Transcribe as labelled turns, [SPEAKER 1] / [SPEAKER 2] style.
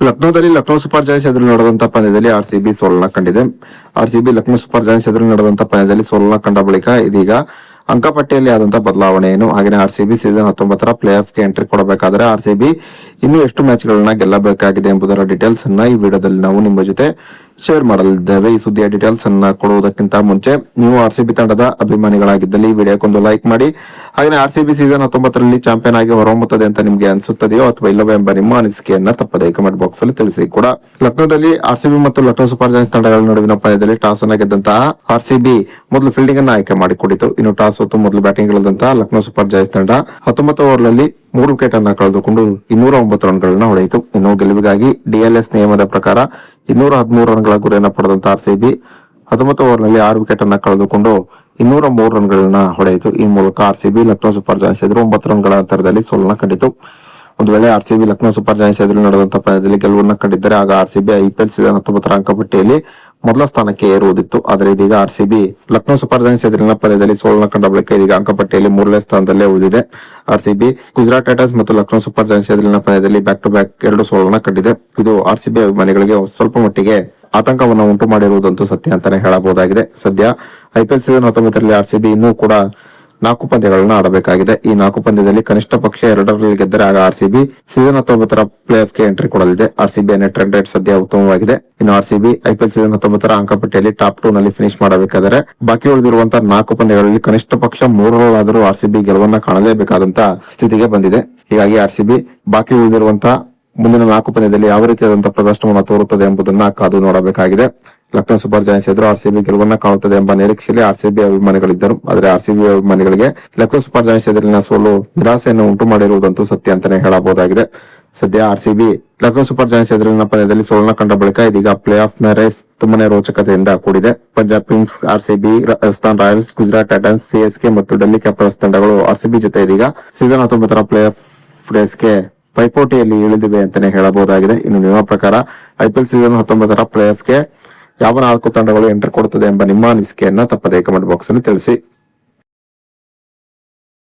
[SPEAKER 1] ಲಕ್ನೋದಲ್ಲಿ Lucknow super joints ಎದುರು ನಡೆದಂತಹ ಪಂದ್ಯದಲ್ಲಿ ಆರ್ಸಿಬಿ ಸೋಲನ್ನ ಕಂಡಿದೆ. ಆರ್ಸಿಬಿ ಲಕ್ನೋ ಸೂಪರ್ ಜಾಯಿಂಟ್ಸ್ ಎದುರು ನಡೆದಂತಹ ಪಂದ್ಯದಲ್ಲಿ ಸೋಲನ್ನ ಕಂಡ ಬಳಿಕ ಇದೀಗ ಅಂಕಪಟ್ಟಿಯಲ್ಲಿ ಆದಂತಹ ಬದಲಾವಣೆ ಏನು, ಹಾಗೆ ಆರ್ಸಿಬಿ ಸೀಸನ್ 19ರ ಪ್ಲೇ ಆಫ್ ಗೆ ಎಂಟ್ರಿ ಕೊಡಬೇಕಾದ್ರೆ ಆರ್ಸಿಬಿ ಇನ್ನೂ ಎಷ್ಟು ಮ್ಯಾಚ್ ಗಳನ್ನ ಗೆಲ್ಲಬೇಕಾಗಿದೆ ಎಂಬುದರ ಡೀಟೇಲ್ಸ್ ಅನ್ನ ಈ ವಿಡಿಯೋದಲ್ಲಿ ನಾವು ನಿಮ್ಮ ಜೊತೆ ಶೇರ್ ಮಾಡಲಿದ್ದೇವೆ. ಈ ಸುದ್ದಿಯ ಡೀಟೇಲ್ಸ್ ಅನ್ನ ಕೊಡುವುದಕ್ಕಿಂತ ಮುಂಚೆ ನೀವು ಆರ್ಸಿಬಿ ತಂಡದ ಅಭಿಮಾನಿಗಳಾಗಿದ್ದಲ್ಲಿ ಈ ವಿಡಿಯೋಕ್ಕೊಂದು ಲೈಕ್ ಮಾಡಿ. ಹಾಗೆ ಆರ್ಸಿಬಿ ಸೀಸನ್ 19ರಲ್ಲಿ ಚಾಂಪಿಯನ್ ಆಗಿ ಹೊರಹೊಮ್ಮುತ್ತದೆ ಅಂತ ನಿಮ್ಗೆ ಅನ್ಸುತ್ತದೆಯೋ ಅಥವಾ ಇಲ್ಲವೋ ಎಂಬ ನಿಮ್ಮ ಅನಿಸಿಕೆಯನ್ನ ತಪ್ಪದೇ ಕಮೆಂಟ್ ಬಾಕ್ಸ್ ಅಲ್ಲಿ ತಿಳಿಸಿ ಕೂಡ. ಲಕ್ನೋದಲ್ಲಿ ಆರ್ಸಿಬಿ ಮತ್ತು ಲಕ್ನೋ ಸೂಪರ್ ಜಾಯಿಂಟ್ಸ್ ತಂಡಗಳ ನಡುವಿನ ಪಂದ್ಯದಲ್ಲಿ ಟಾಸ್ ಅನ್ನ ಗೆದ್ದಂತಹ ಆರ್ಸಿಬಿ ಮೊದಲು ಫೀಲ್ಡಿಂಗ್ ಅನ್ನ ಆಯ್ಕೆ ಮಾಡಿಕೊಂಡಿತು. ಇನ್ನು ಟಾಸ್ ಹೊತ್ತು ಮೊದಲು ಬ್ಯಾಟಿಂಗ್ ಇಳಿದಂತಹ ಲಕ್ನೋ ಸೂಪರ್ ಜಾಯಿಂಟ್ಸ್ ತಂಡ 19 ಓವರ್ನಲ್ಲಿ 3 ವಿಕೆಟ್ ಅನ್ನ ಕಳೆದುಕೊಂಡು 209 ರನ್ಗಳನ್ನ ಹೊಡೆಯಿತು. ಇನ್ನು ಗೆಲುವಿಗಾಗಿ ಡಿಎಲ್ಎಸ್ ನಿಯಮದ ಪ್ರಕಾರ 213 ರನ್ಗಳ ಗುರಿಯನ್ನ ಪಡೆದಂತ ಆರ್ಸಿಬಿ 19 ಓವರ್ನಲ್ಲಿ 6 ವಿಕೆಟ್ ಅನ್ನ ಕಳೆದುಕೊಂಡು 203 ರನ್ಗಳನ್ನ ಹೊಡೆಯಿತು. ಈ ಮೂಲಕ ಆರ್ಸಿಬಿ ಲಕ್ನೋ ಸೂಪರ್ ಜಾಯಿಂಟ್ಸ್ ಎದುರು 9 ರನ್ಗಳ ಅಂತರದಲ್ಲಿ ಸೋಲನ್ನ ಕಂಡಿತು. ಒಂದು ವೇಳೆ ಆರ್ಸಿಬಿ ಲಕ್ನೋ ಸೂಪರ್ ಜಾಯಿಂಟ್ಸ್ ಎದುರು ನಡೆದಂತಹ ಪಂದ್ಯದಲ್ಲಿ ಗೆಲುವನ್ನ ಕಂಡಿದ್ದರೆ ಆಗ ಆರ್ಸಿಬಿ ಐಪಿಎಲ್ ಸೀಸನ್ 19ರ ಅಂಕಪಟ್ಟಿಯಲ್ಲಿ ಮೊದಲ ಸ್ಥಾನಕ್ಕೆ ಏರುವುದಿತ್ತು. ಆದರೆ ಇದೀಗ ಆರ್ಸಿಬಿ ಲಕ್ನೋ ಸೂಪರ್ ಜಾಯಿಂಟ್ಸ್ ಎದುರಿನ ಪಂದ್ಯದಲ್ಲಿ ಸೋಲನ್ನ ಕಂಡ ಬಳಿಕ ಇದೀಗ ಅಂಕಪಟ್ಟಿಯಲ್ಲಿ 3ನೇ ಸ್ಥಾನದಲ್ಲೇ ಉಳಿದಿದೆ. ಆರ್ಸಿಬಿ ಗುಜರಾತ್ ಟೈಟನ್ಸ್ ಮತ್ತು ಲಕ್ನೋ ಸೂಪರ್ ಜಾಯಿಂಟ್ಸ್ ಎದುರಿನ ಪಂದ್ಯದಲ್ಲಿ ಬ್ಯಾಕ್ ಟು ಬ್ಯಾಕ್ 2 ಸೋಲನ್ನ ಕಂಡಿದೆ. ಇದು ಆರ್ಸಿಬಿ ಅಭಿಮಾನಿಗಳಿಗೆ ಸ್ವಲ್ಪ ಮಟ್ಟಿಗೆ ಆತಂಕವನ್ನು ಉಂಟು ಮಾಡಿರುವುದಂತೂ ಸತ್ಯ ಅಂತಾನೆ ಹೇಳಬಹುದಾಗಿದೆ. ಸದ್ಯ ಐಪಿಎಲ್ ಸೀಸನ್ 19ರಲ್ಲಿ ಆರ್ಸಿಬಿ ಇನ್ನೂ ಕೂಡ 4 ಪಂದ್ಯಗಳನ್ನ ಆಡಬೇಕಾಗಿದೆ. ಈ 4 ಪಂದ್ಯದಲ್ಲಿ ಕನಿಷ್ಠ ಪಕ್ಷ 2ರಲ್ಲಿ ಗೆದ್ದರೆ ಆಗ ಆರ್ಸಿಬಿ ಸೀಸನ್ 19ರ ಪ್ಲೇ ಆಫ್ ಗೆ ಎಂಟ್ರಿ ಕೊಡಲಿದೆ. ಆರ್ಸಿಬಿ ನೆಟ್ ರನ್ ರೇಟ್ ಸದ್ಯ ಉತ್ತಮವಾಗಿದೆ. ಇನ್ನು ಆರ್ಸಿಬಿ ಐಪಿಎಲ್ ಸೀಸನ್ 19ರ ಅಂಕಪಟ್ಟಿಯಲ್ಲಿ ಟಾಪ್ 2 ನಲ್ಲಿ ಫಿನಿಶ್ ಮಾಡಬೇಕಾದರೆ ಬಾಕಿ ಉಳಿದಿರುವಂತಹ 4 ಪಂದ್ಯಗಳಲ್ಲಿ ಕನಿಷ್ಠ ಪಕ್ಷ 3ರಲ್ಲಾದರೂ ಆರ್ಸಿಬಿ ಗೆಲುವನ್ನ ಕಾಣಲೇಬೇಕಾದಂತಹ ಸ್ಥಿತಿಗೆ ಬಂದಿದೆ. ಹೀಗಾಗಿ ಆರ್ಸಿಬಿ ಬಾಕಿ ಉಳಿದಿರುವಂತಹ ಮುಂದಿನ 4 ಪಂದ್ಯದಲ್ಲಿ ಯಾವ ರೀತಿಯಾದಂತಹ ಪ್ರದರ್ಶನವನ್ನು ತೋರುತ್ತದೆ ಎಂಬುದನ್ನ ಕಾದು ನೋಡಬೇಕಾಗಿದೆ. ಲಕ್ನೋ ಸೂಪರ್ ಜಾಯಿಂಟ್ಸ್ ಎದುರು ಆರ್ಸಿಬಿ ಗೆಲುವನ್ನ ಕಾಣುತ್ತದೆ ಎಂಬ ನಿರೀಕ್ಷೆಯಲ್ಲಿ ಆರ್ಸಿಬಿ ಅಭಿಮಾನಿಗಳಿದ್ದರು. ಆದರೆ ಆರ್ಸಿಬಿ ಅಭಿಮಾನಿಗಳಿಗೆ ಲಕ್ನೋ ಸೂಪರ್ ಜಾಯಿಂಟ್ಸ್ ಎದುರಿನ ಸೋಲು ನಿರಾಸೆಯನ್ನು ಉಂಟು ಮಾಡಿರುವುದಂತೂ ಸತ್ಯ ಅಂತಾನೆ ಹೇಳಬಹುದಾಗಿದೆ. ಸದ್ಯ ಆರ್ಸಿಬಿ ಲಕ್ನೋ ಸೂಪರ್ ಜಾಯಿಂಟ್ಸ್ ಎದುರಿನ ಪಂದ್ಯದಲ್ಲಿ ಸೋಲನ್ನ ಕಂಡ ಬಳಿಕ ಇದೀಗ ಪ್ಲೇ ಆಫ್ ನ ರೇಸ್ ತುಂಬಾನೇ ರೋಚಕತೆಯಿಂದ ಕೂಡಿದೆ. Punjab Kings, RCB, Rajasthan Royals, Gujarat Titans, CSK ಮತ್ತು ಡೆಲ್ಲಿ ಕ್ಯಾಪಿಟಲ್ಸ್ ತಂಡಗಳು ಆರ್ಸಿಬಿ ಜೊತೆ ಇದೀಗ ಸೀಸನ್ 19ರ ಪ್ಲೇ ಆಫ್ ರೇಸ್ಗೆ ಪೈಪೋಟಿಯಲ್ಲಿ ಇಳಿದಿವೆ ಅಂತಾನೆ ಹೇಳಬಹುದಾಗಿದೆ. ಇನ್ನು ನಿಮ್ಮ ಪ್ರಕಾರ ಐಪಿಎಲ್ ಸೀಸನ್ 19ರ ಪ್ಲೇ ಆಫ್ ಗೆ ಯಾವ 4 ತಂಡಗಳು ಎಂಟ್ರಿ ಕೊಡುತ್ತದೆ ಎಂಬ ನಿಮ್ಮ ಅನಿಸಿಕೆಯನ್ನ ತಪ್ಪದೇ ಕಮೆಂಟ್ ಬಾಕ್ಸ್ ಅಲ್ಲಿ ತಿಳಿಸಿ.